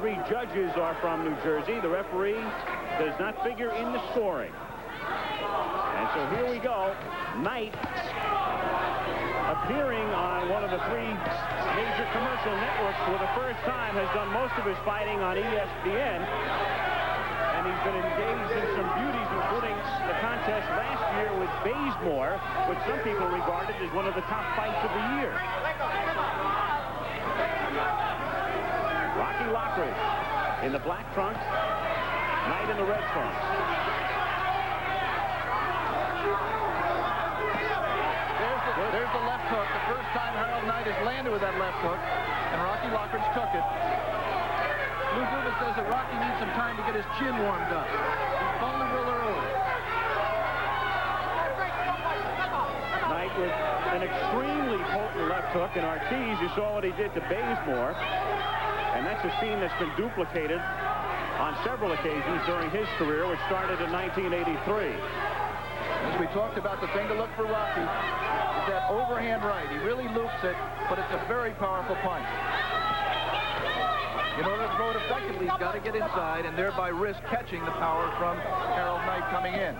three judges are from New Jersey. The referee does not figure in the scoring. And so here we go. Knight, appearing on one of the three major commercial networks for the first time, has done most of his fighting on ESPN. And he's been engaged in some beauties, including the contest last year with Bazemore, which some people regarded as one of the top fights of the year. Rocky Lockridge in the black trunks, Knight in the red trunks. There's the left hook. The first time Harold Knight has landed with that left hook, and Rocky Lockridge took it. Lou Duva says that Rocky needs some time to get his chin warmed up. He's vulnerable early. Knight with an extremely potent left hook, and Ortiz, you saw what he did to Bazemore. And that's a scene that's been duplicated on several occasions during his career, which started in 1983. As we talked about, the thing to look for Rocky is that overhand right. He really loops it, but it's a very powerful punch. In order to throw it effectively, he's got to get inside and thereby risk catching the power from Harold Knight coming in.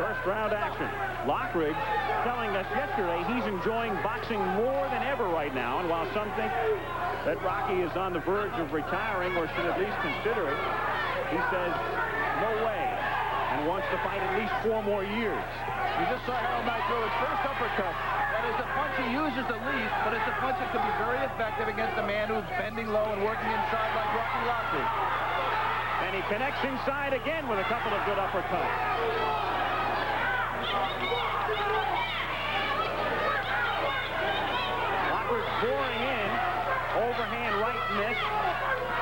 First round action. Lockridge telling us yesterday he's enjoying boxing more than ever right now, and while some think that Rocky is on the verge of retiring or should at least consider it, he says no way and wants to fight at least 4 more years. You just saw Harold Knight throw his first uppercut. That is the punch he uses the least, but it's a punch that could be very effective against a man who's bending low and working inside like Rocky Lockridge. And he connects inside again with a couple of good uppercuts. Pouring in, overhand right miss.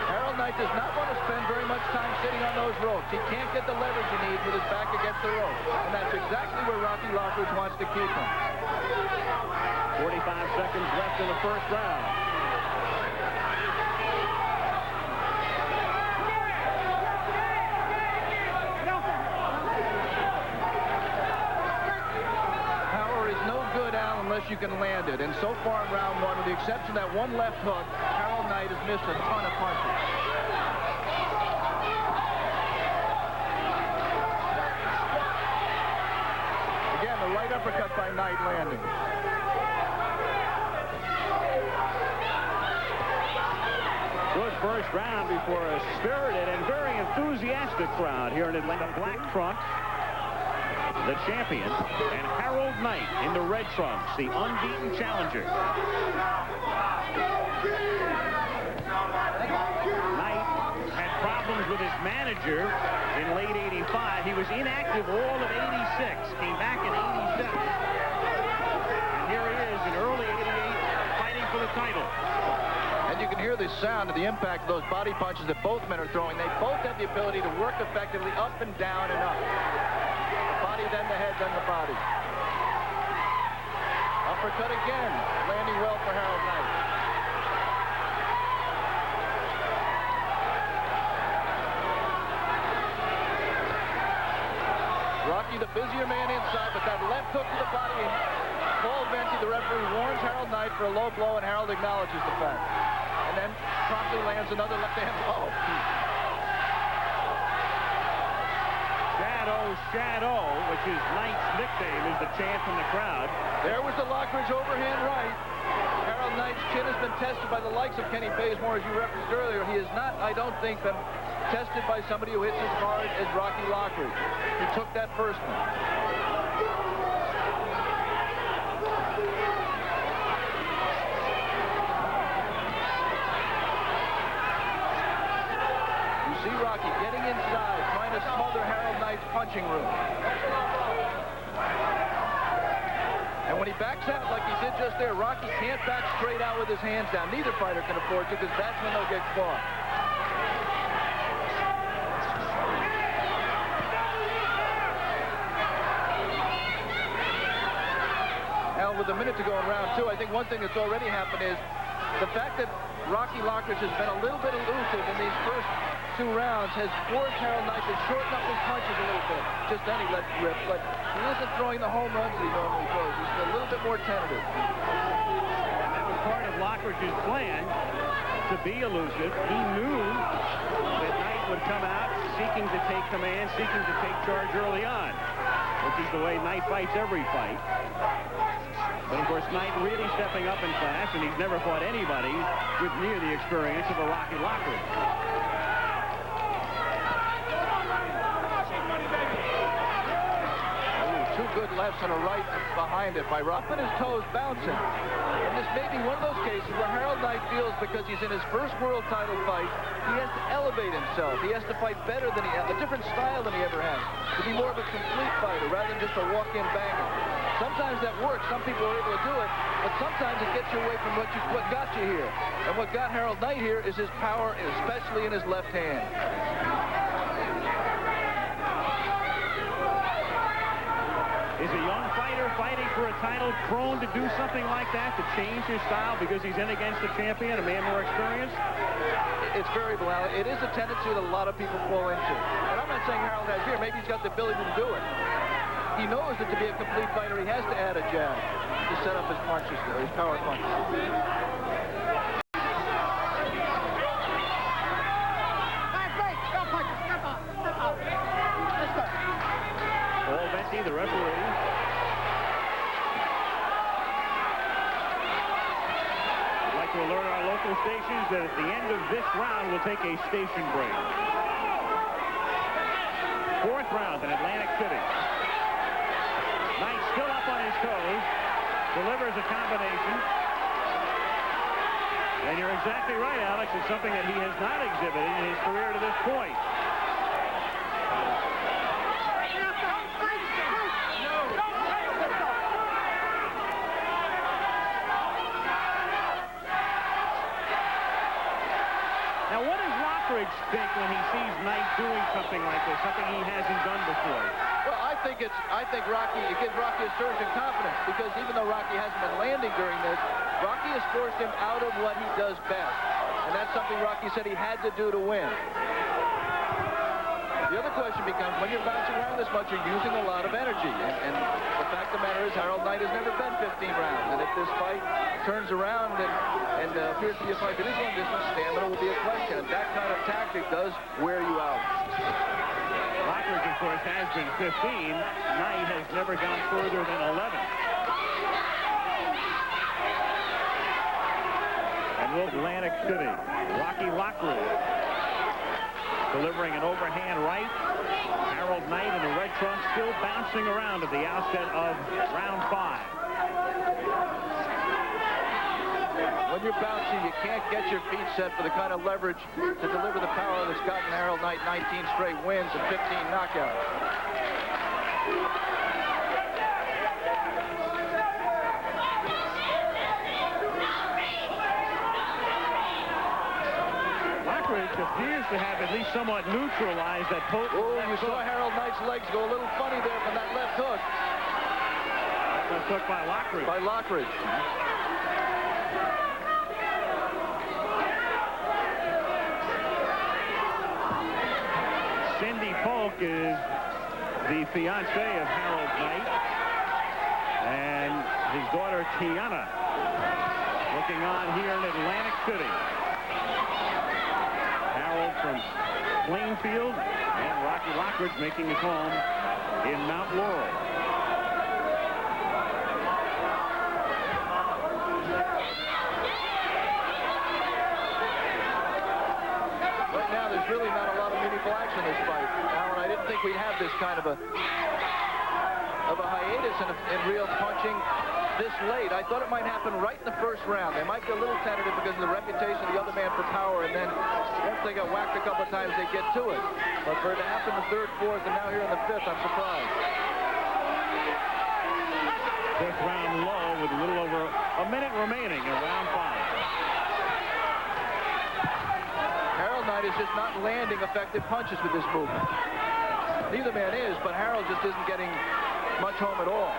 Harold Knight does not want to spend very much time sitting on those ropes. He can't get the leverage he needs with his back against the rope. And that's exactly where Rocky Lockridge wants to keep him. 45 seconds left in the first round. Unless you can land it. And so far in round 1, with the exception of that one left hook, Harold Knight has missed a ton of punches. Again, the right uppercut by Knight landing. Good first round before a spirited and very enthusiastic crowd here in Atlanta. Black trunks, the champion, and Harold Knight in the red trunks, the unbeaten challenger. Knight had problems with his manager in late '85. He was inactive all of '86, came back in '87. And here he is in early '88 fighting for the title. And you can hear the sound of the impact of those body punches that both men are throwing. They both have the ability to work effectively up and down and up. Then the head, then the body. Uppercut again, landing well for Harold Knight. Rocky the busier man inside, but that left hook to the body, and Paul Venti, the referee, warns Harold Knight for a low blow, and Harold acknowledges the fact. And then promptly lands another left-hand blow. Shadow, which is Knight's nickname, is the chant from the crowd. There was the Lockridge overhand right. Harold Knight's chin has been tested by the likes of Kenny Bazemore, as you referenced earlier. He has not, I don't think, been tested by somebody who hits as hard as Rocky Lockridge. He took that first one. You see Rocky getting inside, trying to smother Harold Knight's punching room. And when he backs out like he did just there, Rocky can't back straight out with his hands down. Neither fighter can afford to, because that's when they'll get caught. Now, with a minute to go in round 2, I think one thing that's already happened is the fact that Rocky Lockridge has been a little bit elusive in these first 2 rounds has forced Harold Knight to shorten up his punches a little bit. Just then he lets rip, but he isn't throwing the home runs that he normally throws. He's a little bit more tentative. Lockridge's plan to be elusive. He knew that Knight would come out seeking to take command, seeking to take charge early on, which is the way Knight fights every fight. But, of course, Knight really stepping up in class, and he's never fought anybody with near the experience of a Rocky Lockridge. Two good lefts and a right behind it by Rock. His toes bouncing. And this may be one of those cases where Harold Knight feels because he's in his first world title fight, he has to elevate himself. He has to fight better than a different style than he ever has. To be more of a complete fighter rather than just a walk-in banger. Sometimes that works. Some people are able to do it. But sometimes it gets you away from what got you here. And what got Harold Knight here is his power, especially in his left hand. Is a young fighter fighting for a title prone to do something like that, to change his style because he's in against a champion, a man more experienced? It's variable, Al. It is a tendency that a lot of people fall into. And I'm not saying Harold has here. Maybe he's got the ability to do it. He knows that to be a complete fighter, he has to add a jab to set up his punches, his power punches. The referee. I'd like to alert our local stations that at the end of this round, we'll take a station break. Fourth round in Atlantic City. Knight still up on his toes. Delivers a combination. And you're exactly right, Alex. It's something that he has not exhibited in his career to this point. Now, what does Lockridge think when he sees Knight doing something like this, something he hasn't done before? Well, I think it gives Rocky a surge in confidence because even though Rocky hasn't been landing during this, Rocky has forced him out of what he does best. And that's something Rocky said he had to do to win. The other question becomes, when you're bouncing around this much, you're using a lot of energy. And the fact of the matter is, Harold Knight has never been 15 rounds. And if this fight turns around and appears to be a fight that is long distance, stamina will be a question. And that kind of tactic does wear you out. Lockridge, of course, has been 15. Knight has never gone further than 11. And we'll Atlantic City. Rocky Lockridge delivering an overhand right. Harold Knight in the red trunks still bouncing around at the outset of round 5. When you're bouncing, you can't get your feet set for the kind of leverage to deliver the power that's gotten Harold Knight 19 straight wins and 15 knockouts. Lockridge appears to have at least somewhat neutralized that potent. Oh, you saw Harold Knight's legs go a little funny there from that left hook. That was hooked by Lockridge. By Lockridge. Cindy Polk is the fiancée of Harold Knight. And his daughter, Tiana, looking on here in Atlantic City. Harold from Plainfield and Rocky Lockridge making his home in Mount Laurel. Right now, there's really not a lot of meaningful action in this fight. Alan, I didn't think we'd have this kind of a hiatus in real punching this late. I thought it might happen right in the first round. They might be a little tentative because of the reputation of the other man for power, and then once they got whacked a couple of times, they get to it. But for it to happen in the third, fourth, and now here in the fifth, I'm surprised. Fifth round low with a little over a minute remaining in round 5. Harold Knight is just not landing effective punches with this movement. Neither man is, but Harold just isn't getting much home at all.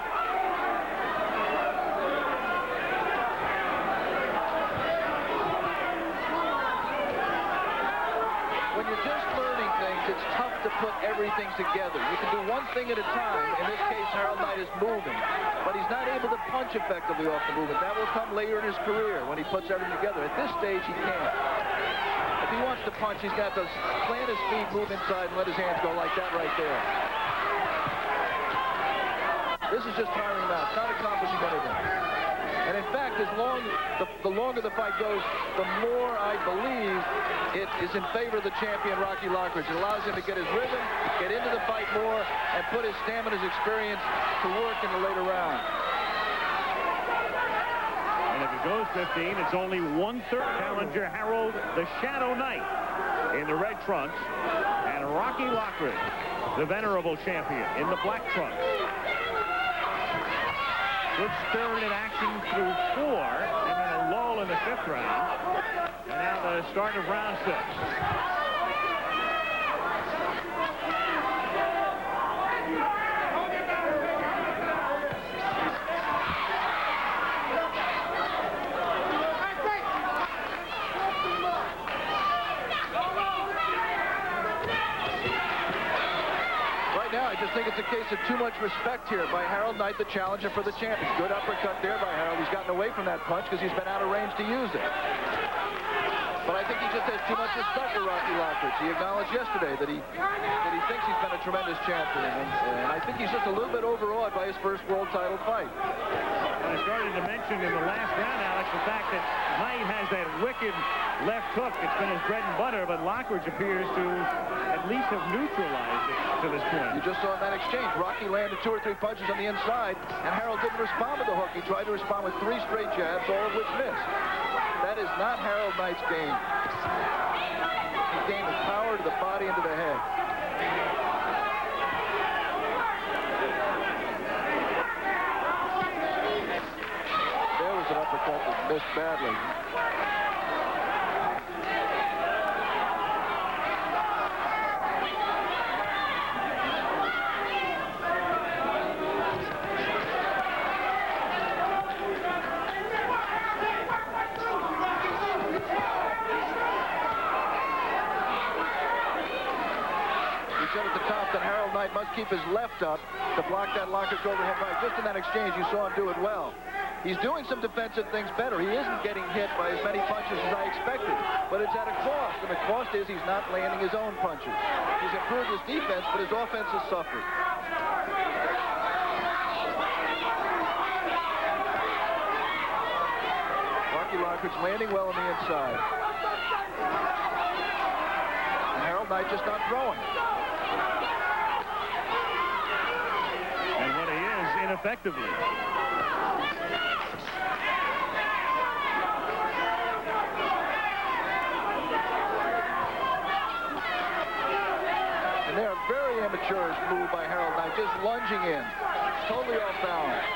When you're just learning things, it's tough to put everything together. You can do one thing at a time. In this case, Harold Knight is moving, but he's not able to punch effectively off the movement. That will come later in his career when he puts everything together. At this stage, he can't. If he wants to punch, he's got to plant his feet, move inside, and let his hands go like that right there. This is just tiring him out. It's not accomplishing anything. And in fact, the longer the fight goes, the more I believe it is in favor of the champion, Rocky Lockridge. It allows him to get his rhythm, get into the fight more, and put his stamina, his experience to work in the later round. And if it goes 15, it's only 1/3 challenger Harold the Shadow Knight in the red trunks, and Rocky Lockridge, the venerable champion, in the black trunks. Good spirited action through 4, and then a lull in the 5th round. And now the start of round 6. I just think it's a case of too much respect here by Harold Knight, the challenger for the champion. Good uppercut there by Harold. He's gotten away from that punch because he's been out of range to use it. But I think he just has too much respect for Rocky Lockridge. He acknowledged yesterday that he thinks he's been a tremendous champion. And I think he's just a little bit overawed by his first world title fight. And I started to mention in the last round, Alex, the fact that Knight has that wicked left hook. It's been his bread and butter, but Lockridge appears to at least have neutralized it to this point. You just saw in that exchange. Rocky landed 2 or 3 punches on the inside, and Harold didn't respond with the hook. He tried to respond with 3 straight jabs, all of which missed. That is not Harold Knight's game. His game is power to the body and to the head. There was an uppercut that missed badly. Must keep his left up to block that Lockridge overhead right. Just in that exchange, you saw him do it well. He's doing some defensive things better. He isn't getting hit by as many punches as I expected, but it's at a cost, and the cost is he's not landing his own punches. He's improved his defense, but his offense has suffered. Rocky Lockridge landing well on the inside. And Harold Knight just not throwing. Ineffectively. And they're a very amateurish move by Harold Knight, just lunging in, totally off balance.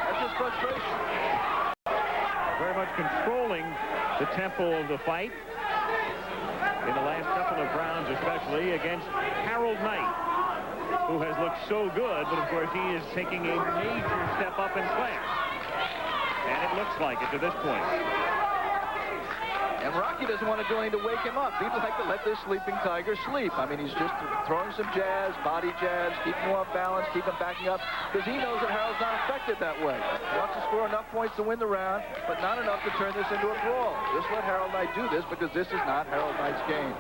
That's just frustration. Very much controlling the tempo of the fight in the last couple of rounds, especially against Harold Knight, who has looked so good, but of course he is taking a major step up in class. And it looks like it to this point. And Rocky doesn't want to do anything to wake him up. He'd like to let this sleeping tiger sleep. I mean, he's just throwing some jabs, body jabs, keeping him off balance, keep him backing up, because he knows that Harold's not affected that way. He wants to score enough points to win the round, but not enough to turn this into a brawl. Just let Harold Knight do this, because this is not Harold Knight's game.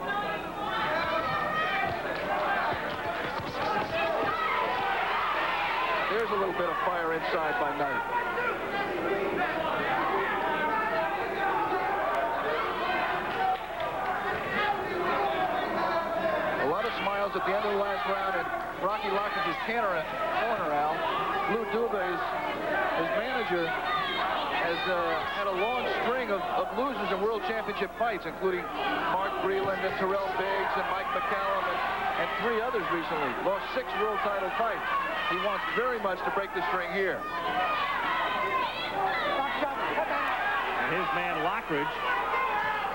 There's a little bit of fire inside by Knight. A lot of smiles at the end of the last round, and Rocky Lockridge's corner, Al. Lou Dubé, his manager, has had a long string of losers in World Championship fights, including Mark Breland and Terrell Biggs and Mike McCallum and 3 others recently. Lost 6 world title fights. He wants very much to break the string here. And his man Lockridge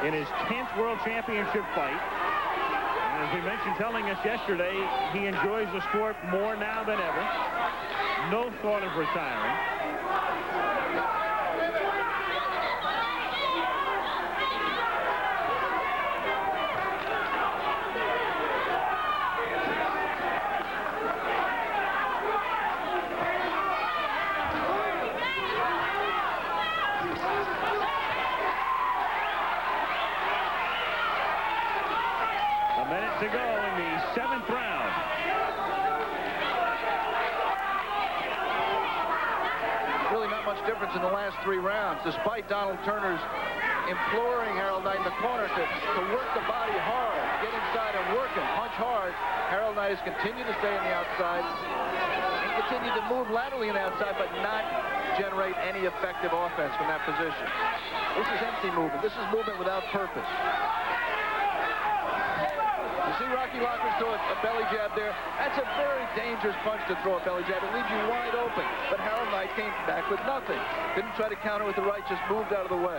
in his 10th World Championship fight. And as we mentioned, telling us yesterday, he enjoys the sport more now than ever. No thought of retiring. to go in the 7th round. Really not much difference in the last 3 rounds, despite Donald Turner's imploring Harold Knight in the corner to work the body hard, get inside and work him, punch hard. Harold Knight has continued to stay on the outside and continued to move laterally on the outside, but not generate any effective offense from that position. This is empty movement. This is movement without purpose. You see Rocky Lockridge throw a belly jab there. That's a very dangerous punch to throw a belly jab. It leaves you wide open. But Harold Knight came back with nothing. Didn't try to counter with the right, just moved out of the way.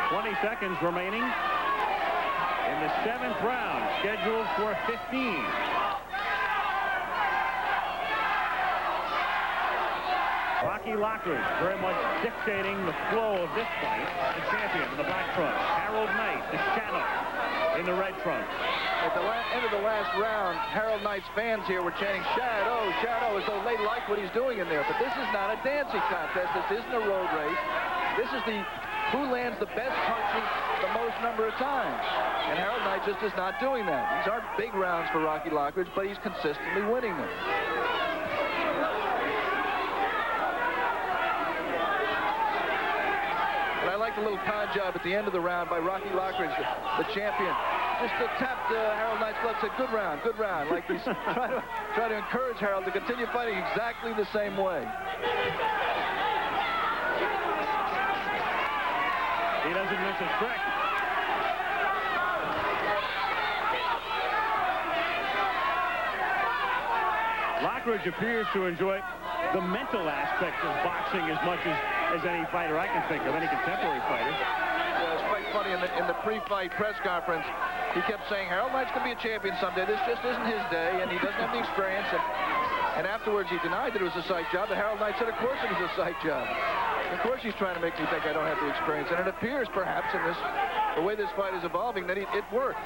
20 seconds remaining in the 7th round, scheduled for 15. Rocky Lockridge very much dictating the flow of this fight. The champion in the black trunks. Harold Knight, the shadow, in the red trunks. At the end of the last round, Harold Knight's fans here were chanting, "Shadow, Shadow," as though they like what he's doing in there. But this is not a dancing contest. This isn't a road race. This is the who lands the best punches the most number of times. And Harold Knight just is not doing that. These aren't big rounds for Rocky Lockridge, but he's consistently winning them. And I like the little con job at the end of the round by Rocky Lockridge, the champion. Just tapped Harold Knight's glove, said, "Good round, good round." Like he's trying to encourage Harold to continue fighting exactly the same way. He doesn't miss a trick. Lockridge appears to enjoy the mental aspect of boxing as much as any fighter I can think of, any contemporary fighter. Yeah, it's quite funny. In the pre-fight press conference, he kept saying, Harold Knight's going to be a champion someday. This just isn't his day, and he doesn't have the experience. And afterwards, he denied that it was a sight job. But Harold Knight said, of course it was a sight job. Of course he's trying to make me think I don't have the experience. And it appears, perhaps, in the way this fight is evolving, that it worked.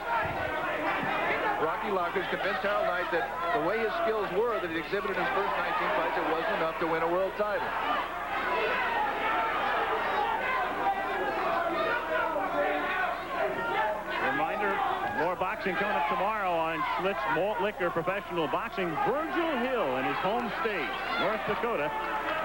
Rocky Lockridge convinced Harold Knight that the way his skills were that he exhibited in his first 19 fights, it wasn't enough to win a world title. Reminder, more boxing coming up tomorrow on Schlitz Malt Liquor Professional Boxing. Virgil Hill in his home state, North Dakota,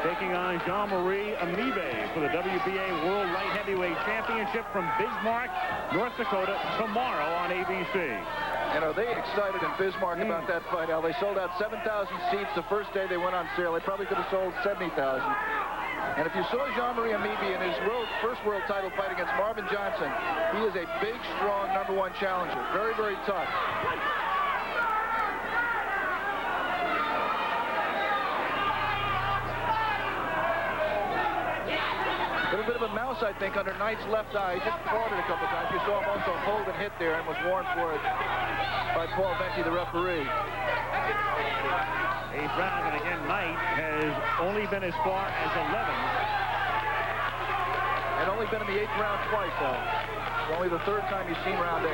taking on Jean-Marie Amibe for the WBA World Light Heavyweight Championship from Bismarck, North Dakota, tomorrow on ABC. And are they excited in Bismarck about that fight, Al? They sold out 7,000 seats the first day they went on sale. They probably could have sold 70,000. And if you saw Jean-Marie Amibe in his first world title fight against Marvin Johnson, he is a big, strong #1 challenger. Very, very tough. A little bit of a mouse, I think, under Knight's left eye. He just fought it a couple times. You saw him also hold and hit there and was warned for it by Paul Venti, the referee. 8th round, and again, Knight has only been as far as 11. And only been in the 8th round twice, though. It's only the 3rd time you've seen round 8.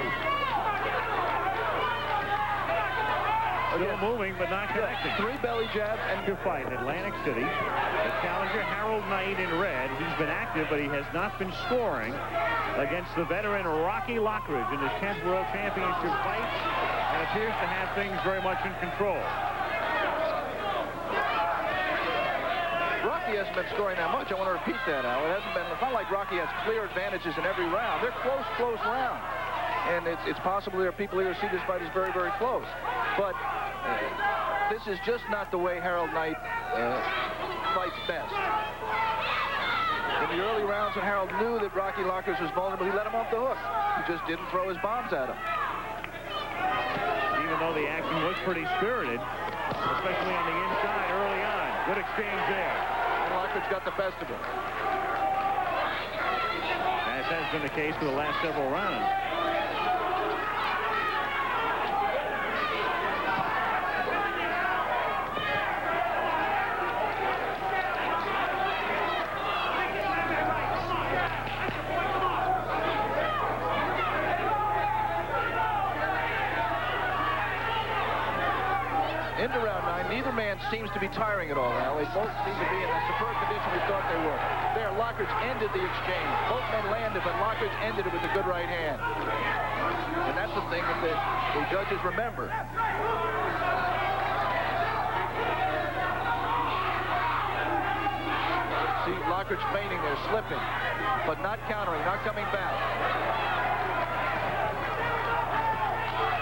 Still moving, but not connecting. 3 belly jabs and Good fight in Atlantic City. The challenger, Harold Knight, in red. He's been active, but he has not been scoring against the veteran Rocky Lockridge in his 10th World Championship fight, and appears to have things very much in control. Rocky hasn't been scoring that much. I want to repeat that, Al. It's not like Rocky has clear advantages in every round. They're close rounds. And it's possible there are people here who see this fight as very, very close. But this is just not the way Harold Knight fights best. In the early rounds when Harold knew that Rocky Lockridge was vulnerable, he let him off the hook. He just didn't throw his bombs at him. Even though the action was pretty spirited, especially on the inside early on. Good exchange there. And Lockridge got the best of him. As has been the case for the last several rounds. Into round 9, neither man seems to be tiring at all now. They both seem to be in the superb condition we thought they were. there. Lockridge ended the exchange. Both men landed, but Lockridge ended it with a good right hand. And that's the thing that the judges remember. See Lockridge feinting there, slipping, but not countering, not coming back.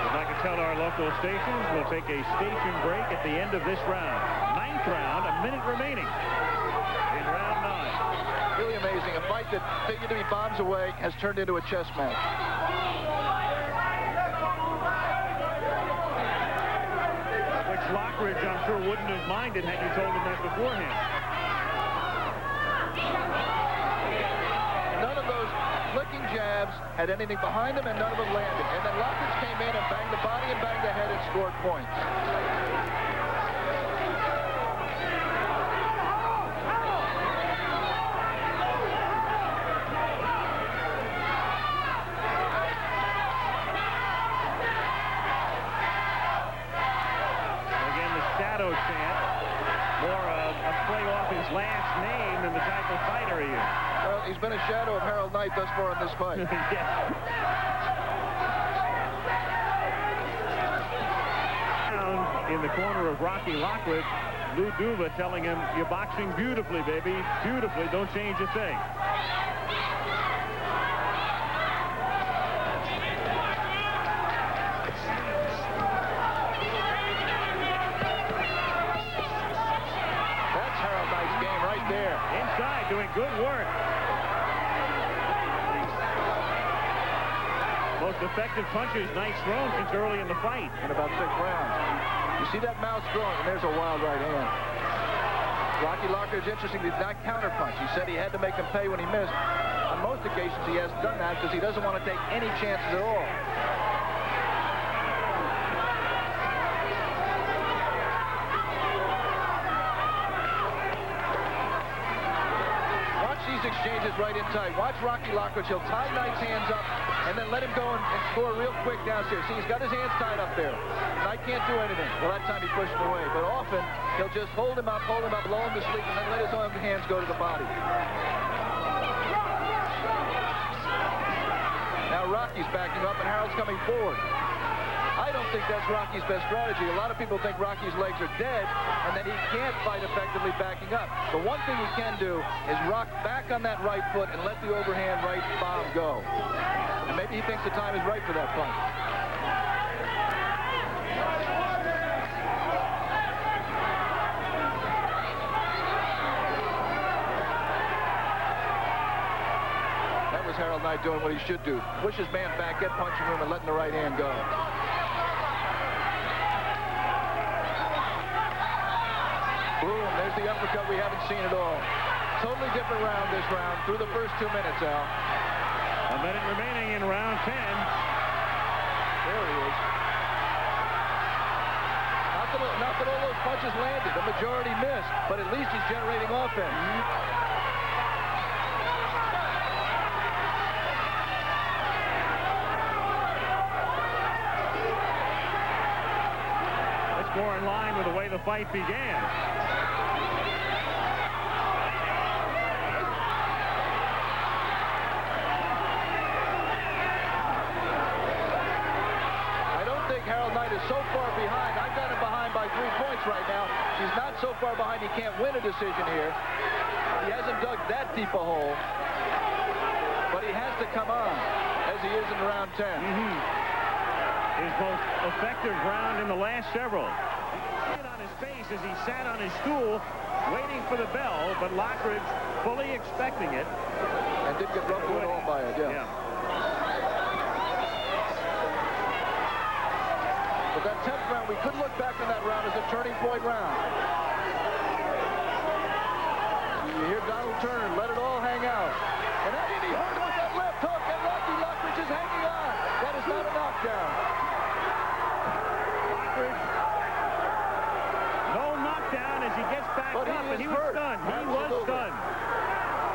As I can tell our local stations, we'll take a station break at the end of this round. 9th round, a minute remaining in round 9. Really amazing. A fight that figured to be bombs away has turned into a chess match. Which Lockridge, I'm sure, wouldn't have minded had you told him that beforehand. None of those flicking jabs had anything behind them, and none of them landed. And then Lockridge came in and banged the body and banged the head and scored points. Again, the shadow chant, more a play off his last name than the type of fighter he is. Well, he's been a shadow of Harold Knight thus far in this fight. Yeah. Down in the corner of Rocky Lockridge, Lou Duva telling him, "You're boxing beautifully, baby. Beautifully. Don't change a thing." That's Harold Knight's game right there. Inside, doing good work. Most effective punches Knight's thrown since early in the fight. In about 6 rounds. You see that mouth throwing, and there's a wild right hand. Rocky Lockridge, interesting, did not counterpunch. He said he had to make them pay when he missed. On most occasions, he hasn't done that because he doesn't want to take any chances at all. Watch these exchanges right inside. Watch Rocky Lockridge. He'll tie Knight's hands up and then let him go and score real quick downstairs. See, he's got his hands tied up there. Knight can't do anything. Well, that time he pushed him away. But often, he'll just hold him up, blow him to sleep, and then let his own hands go to the body. Now Rocky's backing up, and Harold's coming forward. I don't think that's Rocky's best strategy. A lot of people think Rocky's legs are dead and that he can't fight effectively backing up. The one thing he can do is rock back on that right foot and let the overhand right bomb go. And maybe he thinks the time is right for that punch. That was Harold Knight doing what he should do. Push his man back, get punching room, and letting the right hand go. Boom, there's the uppercut we haven't seen at all. Totally different round this round through the first 2 minutes, Al. A minute remaining in round 10. There he is. Not that all those punches landed. The majority missed, but at least he's generating offense. That's more in line with the way the fight began. Harold Knight is so far behind. I've got him behind by 3 points right now. He's not so far behind he can't win a decision here. He hasn't dug that deep a hole. But he has to come on, as he is in round 10. His most effective round in the last several. He hit on his face as he sat on his stool, waiting for the bell, but Lockridge fully expecting it. And didn't get rubbed at all by it, yeah. But that 10th round, we could look back on that round as a turning point round. You hear Donald Turner, let it all hang out. And he hurt with that left hook, and Rocky Lockridge is hanging on. That is not a knockdown. Lockridge, no knockdown as he gets back up, and he was stunned. He was stunned.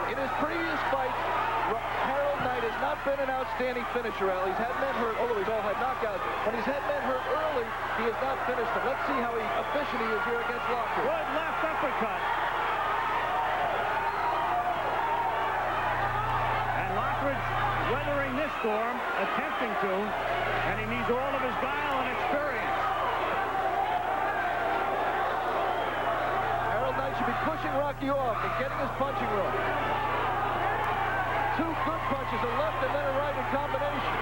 In his previous fights, Harold Knight has not been an outstanding finisher, Al. He's had men hurt, although he's all had knockouts. When he's had men hurt early, he has not finished them. Let's see how efficient he is here against Lockridge. Good left uppercut. weathering this storm, attempting to, and he needs all of his guile and experience. Harold Knight should be pushing Rocky off and getting his punching room. Two good punches, a left and then a right in combination.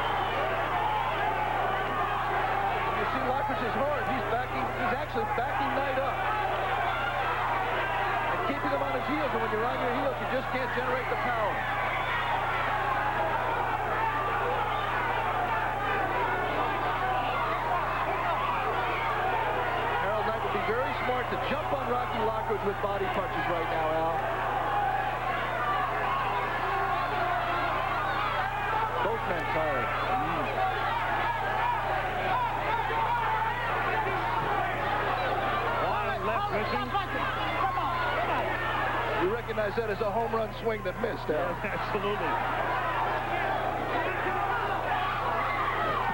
You see Lockridge is hard. He's actually backing Knight up. And keeping him on his heels, and when you're on your heels, you just can't generate the power. Harold Knight would be very smart to jump on Rocky Lockridge with body punches right now, Al. Both men tired. Left missing. You recognize that as a home run swing that missed, Al. Yes, absolutely.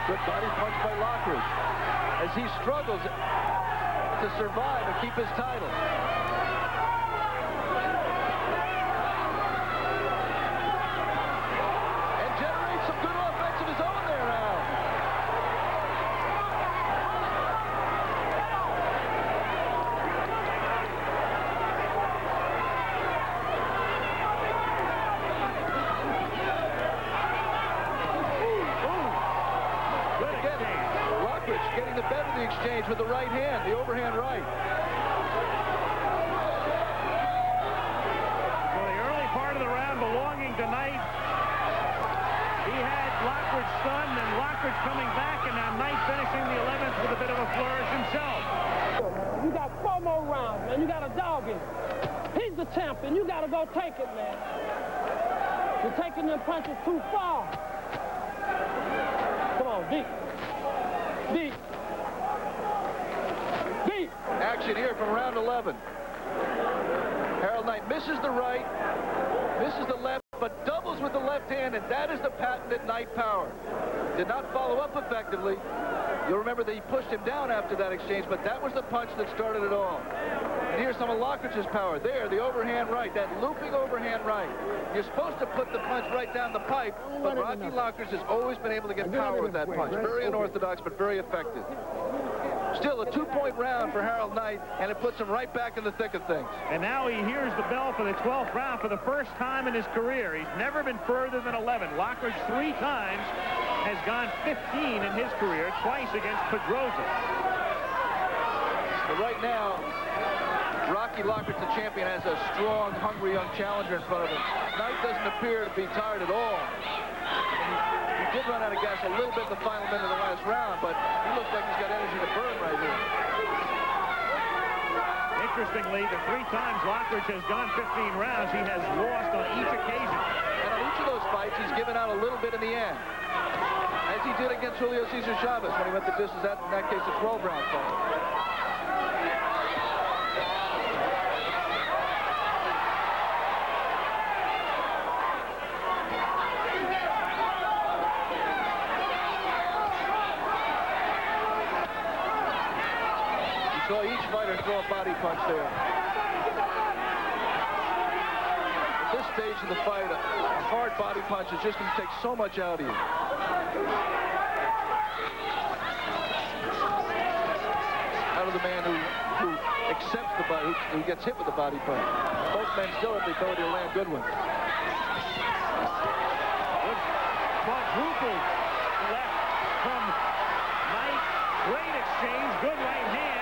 Good body punch by Lockridge as he struggles to survive and keep his title. And generates some good offense of his own there, Al. Getting the better of the exchange with the right hand, the overhand right. Well, the early part of the round belonging to Knight. He had Lockridge stunned, and Lockridge coming back, and now Knight finishing the 11th with a bit of a flourish himself. You got 4 more rounds, man. You got a dog in. He's the champion. You got to go take it, man. You're taking them punches too far. Come on, deep. Deep. Deep. Action here from round 11. Harold Knight misses the right, misses the left, but doubles with the left hand, and that is the patented Knight power. Did not follow up effectively. You'll remember that he pushed him down after that exchange, but that was the punch that started it all. And here's some of Lockridge's power. There, the overhand right, that looping overhand right. You're supposed to put the punch right down the pipe, but Rocky Lockridge has always been able to get power with that punch. Very unorthodox, but very effective. Still a 2-point round for Harold Knight, and it puts him right back in the thick of things. And now he hears the bell for the 12th round for the first time in his career. He's never been further than 11. Lockridge 3 times has gone 15 in his career, twice against Pedrosa. But right now, Rocky Lockridge, the champion, has a strong, hungry young challenger in front of him. Knight doesn't appear to be tired at all. He did run out of gas a little bit in the final minute of the last round, but he looks like he's got energy to burn right here. Interestingly, the 3 times Lockridge has gone 15 rounds, he has lost on each occasion. And on each of those fights, he's given out a little bit in the end. As he did against Julio Cesar Chavez when he went the distance, in that case, a 12-round fight. Saw each fighter throw a body punch there. At this stage of the fight, a hard body punch is just going to take so much out of you. Out of the man who accepts the body, who gets hit with the body punch. Both men still have the ability to land good ones. Quadruple left from Knight. Great exchange, good right hand.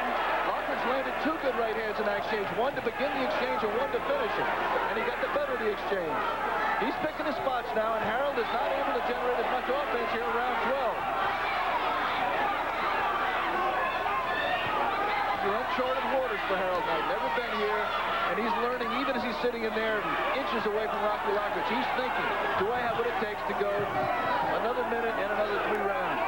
Landed 2 good right hands in that exchange, one to begin the exchange and one to finish it. And he got the better of the exchange. He's picking his spots now, and Harold is not able to generate as much offense here in round 12. These are uncharted waters for Harold Knight. Never been here, and he's learning even as he's sitting in there inches away from Rocky Lockridge. He's thinking, do I have what it takes to go another minute and another 3 rounds?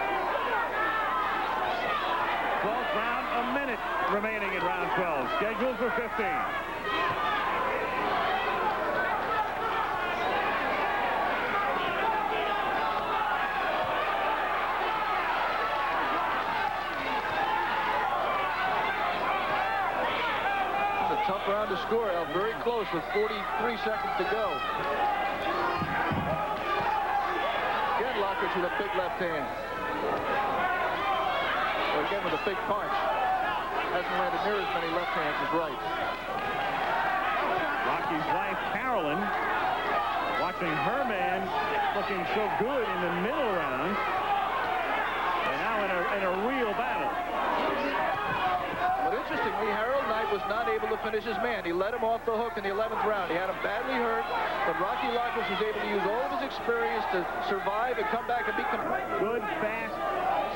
12th round, a minute remaining in round 12. Scheduled for 15. It's a tough round to score, Al. Very close with 43 seconds to go. Lockridge with a big left hand. Well, again with a big punch. Hasn't landed near as many left hands as right. Rocky's wife, Carolyn, watching her man looking so good in the middle round. And now in a real battle. But interestingly, Harold Knight was not able to finish his man. He let him off the hook in the 11th round. He had him badly hurt, but Rocky Lockridge was able to use all of his experience to survive and come back and be complete. Good, fast,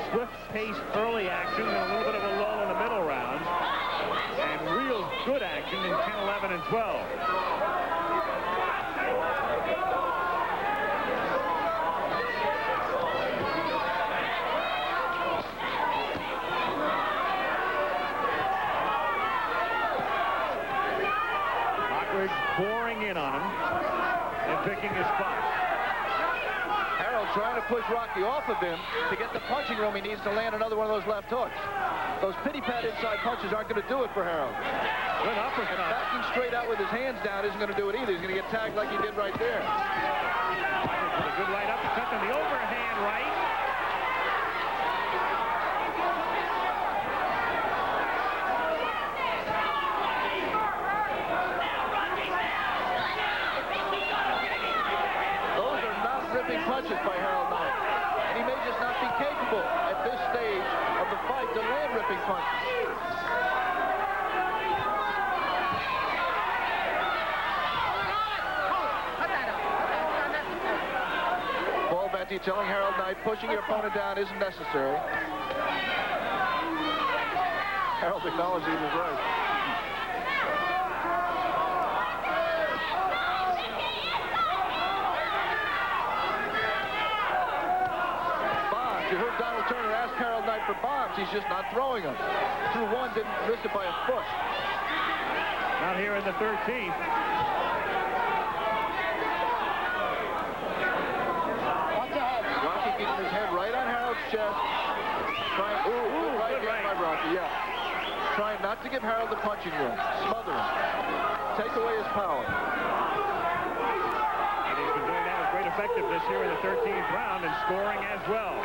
swift-paced early action and a little bit of a lull in the middle rounds. And real good action in 10, 11, and 12. Pouring in on him and picking his spots. Harold trying to push Rocky off of him to get the punching room he needs to land another one of those left hooks. Those pity-pat inside punches aren't going to do it for Harold. Good uppercut. And backing straight out with his hands down isn't going to do it either. He's going to get tagged like he did right there. A good right uppercut and the overhand right. Punches by Harold Knight. And he may just not be capable at this stage of the fight to land ripping punches. Paul Benty telling Harold Knight pushing your opponent down isn't necessary. Harold acknowledged he was right. Harold Knight for bombs. He's just not throwing them. Threw one, didn't miss it by a foot. Not here in the 13th. Rocky keeping his head right on Harold's chest. Trying, good right by Rocky, yeah. Trying not to give Harold the punching room. Smother him. Take away his power. And he's been doing that with great effectiveness here in the 13th round and scoring as well.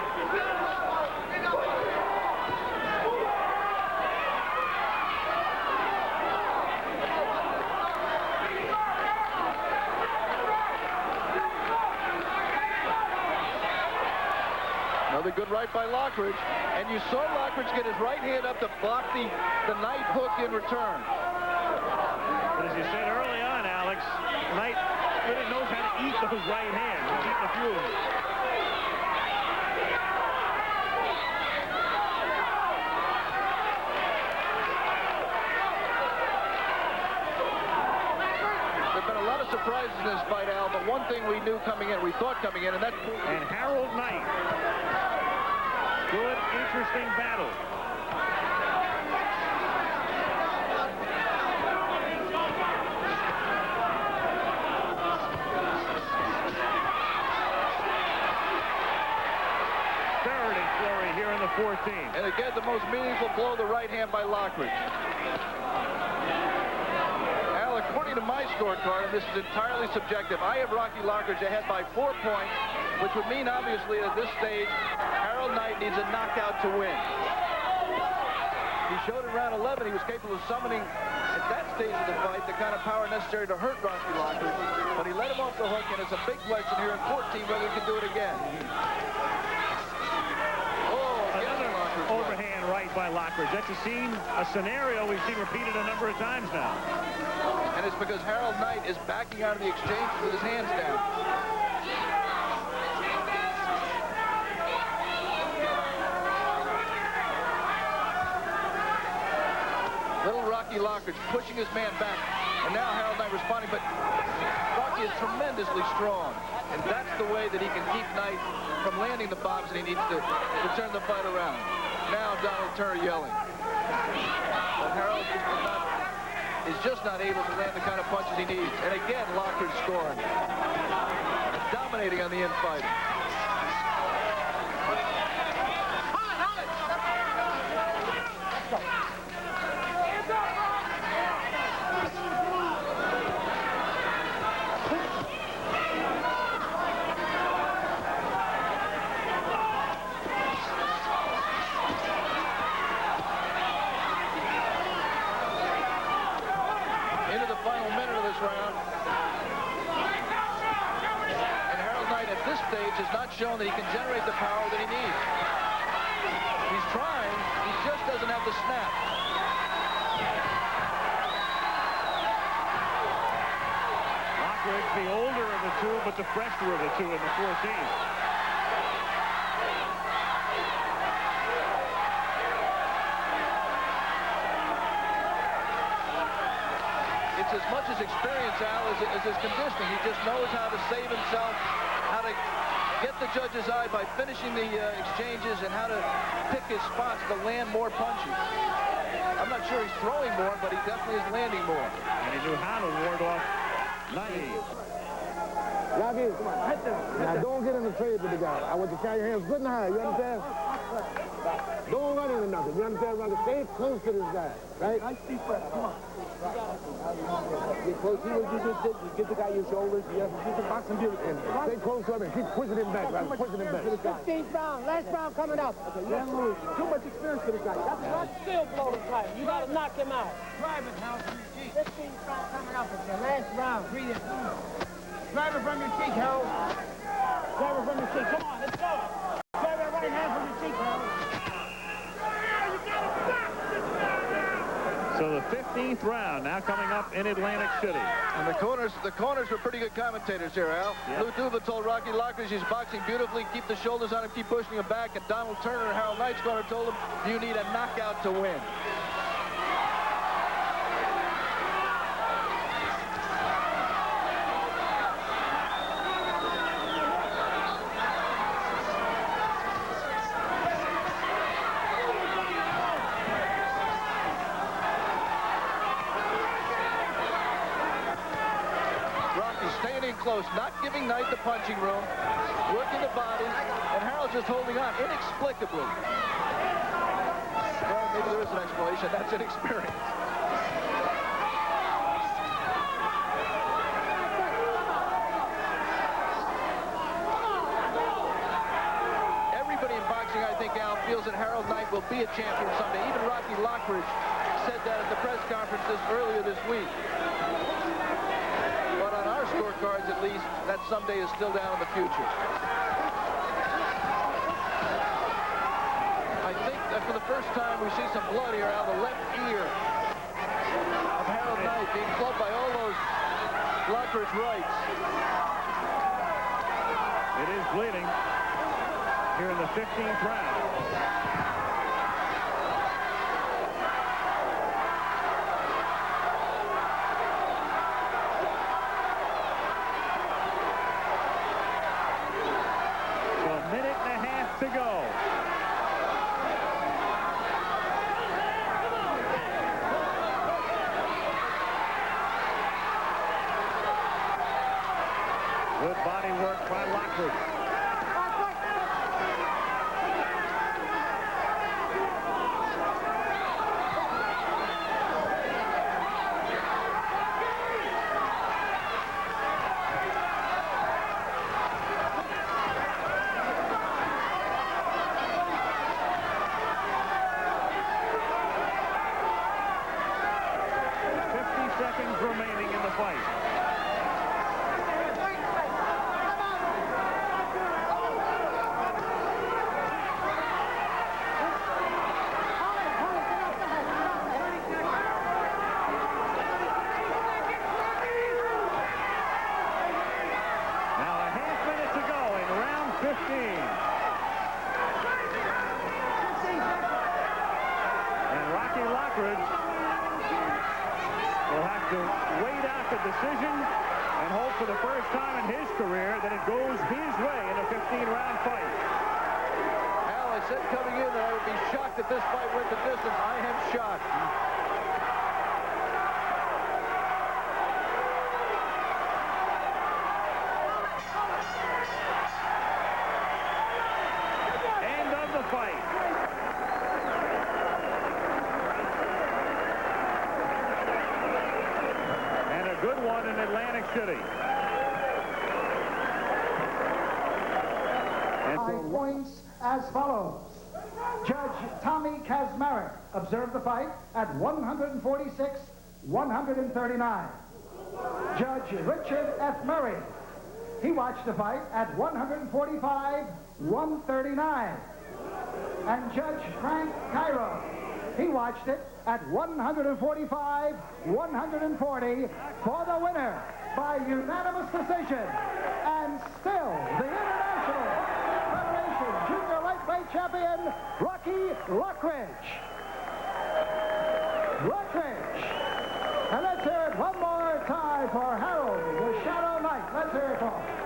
Another good right by Lockridge. And you saw Lockridge get his right hand up to block the Knight hook in return. But as you said early on, Alex, Knight really knows how to eat those right hands. He's eating a few of them. There've been a lot of surprises in this fight, Al, but one thing we knew coming in, we thought coming in, and that's... And Harold Knight. Good, interesting battle. Third in flurry here in the 14th. And again, the most meaningful blow, the right hand by Lockridge. Al, according to my scorecard, and this is entirely subjective, I have Rocky Lockridge ahead by 4 points, which would mean, obviously, at this stage, Harold Knight needs a knockout to win. He showed in round 11 he was capable of summoning, at that stage of the fight, the kind of power necessary to hurt Rocky Lockridge, but he let him off the hook, and it's a big question here in 14 whether he can do it again. Overhand right by Lockridge. That's a scenario we've seen repeated a number of times now. And it's because Harold Knight is backing out of the exchange with his hands down. Little Rocky Lockridge pushing his man back. And now Harold Knight responding, but Rocky is tremendously strong. And that's the way that he can keep Knight from landing the bombs, and he needs to turn the fight around. Now Donald Turner yelling. But Harold is just not able to land the kind of punches he needs. And again, Lockridge scoring. Dominating on the infighting. this stage has not shown that he can generate the power that he needs. He's trying, he just doesn't have the snap. Lockridge, the older of the two, but the fresher of the two in the 14. It's as much as experience, Al, as his conditioning. He just knows how to save himself, how to get the judge's eye by finishing the exchanges, and how to pick his spots to land more punches. I'm not sure he's throwing more, but he definitely is landing more. And he knew how to ward off Naive. Now don't get in the trade with the guy. I want you to carry your hands good and high, you understand? Don't run into nothing, you understand? Stay close to this guy, right? Nice deep breath, come on. Get close, see what you just did? You get the guy your shoulders, you have to boxing beautifully. Stay close to him and keep pushing him back, right? Pushing him back. 15th round, last round coming up. Okay, you lose. Too much experience for this guy. That's right. Still blow the fight. You got to knock him out. Drive it, Hal, from your cheek. 15th round coming up. It's the last round. Breathe it. Drive it from your cheek, Hal. Drive it from your cheek. Come on, let's go. Drive that right hand from your cheek, Hal. So the 15th round now coming up in Atlantic City. And the corners were pretty good commentators here, Al. Yep. Lou Duva told Rocky Lockridge he's boxing beautifully, keep the shoulders on him, keep pushing him back. And Donald Turner and Harold Knight's corner told him, you need a knockout to win. Close, not giving Knight the punching room, working the body, and Harold's just holding on inexplicably. Well, maybe there is an explanation. That's inexperience. Everybody in boxing, I think, Al, feels that Harold Knight will be a champion someday. Even Rocky Lockridge said that at the press conference earlier this week. Scorecards, at least, that someday is still down in the future. I think that for the first time we see some blood here out of the left ear of Harold Knight being clubbed by all those Lockridge rights. It is bleeding here in the 15th round. To go. Good body work by Lockridge. Remaining in the fight. Now a half minute to go in round 15. And Rocky Lockridge will have to wait out the decision and hope for the first time in his career that it goes his way in a 15-round fight. Al, I said coming in that I would be shocked if this fight went the distance. I am shocked. End of the fight. Good one in Atlantic City. And points as follows. Judge Tommy Kazmarek observed the fight at 146-139. Judge Richard F. Murray he watched the fight at 145-139. And Judge Frank Cairo, he watched it at 145-140 for the winner by unanimous decision. And still, the International Federation Junior Lightweight Champion, Rocky Lockridge. Lockridge. And let's hear it one more time for Harold, the Shadow Knight. Let's hear it for him.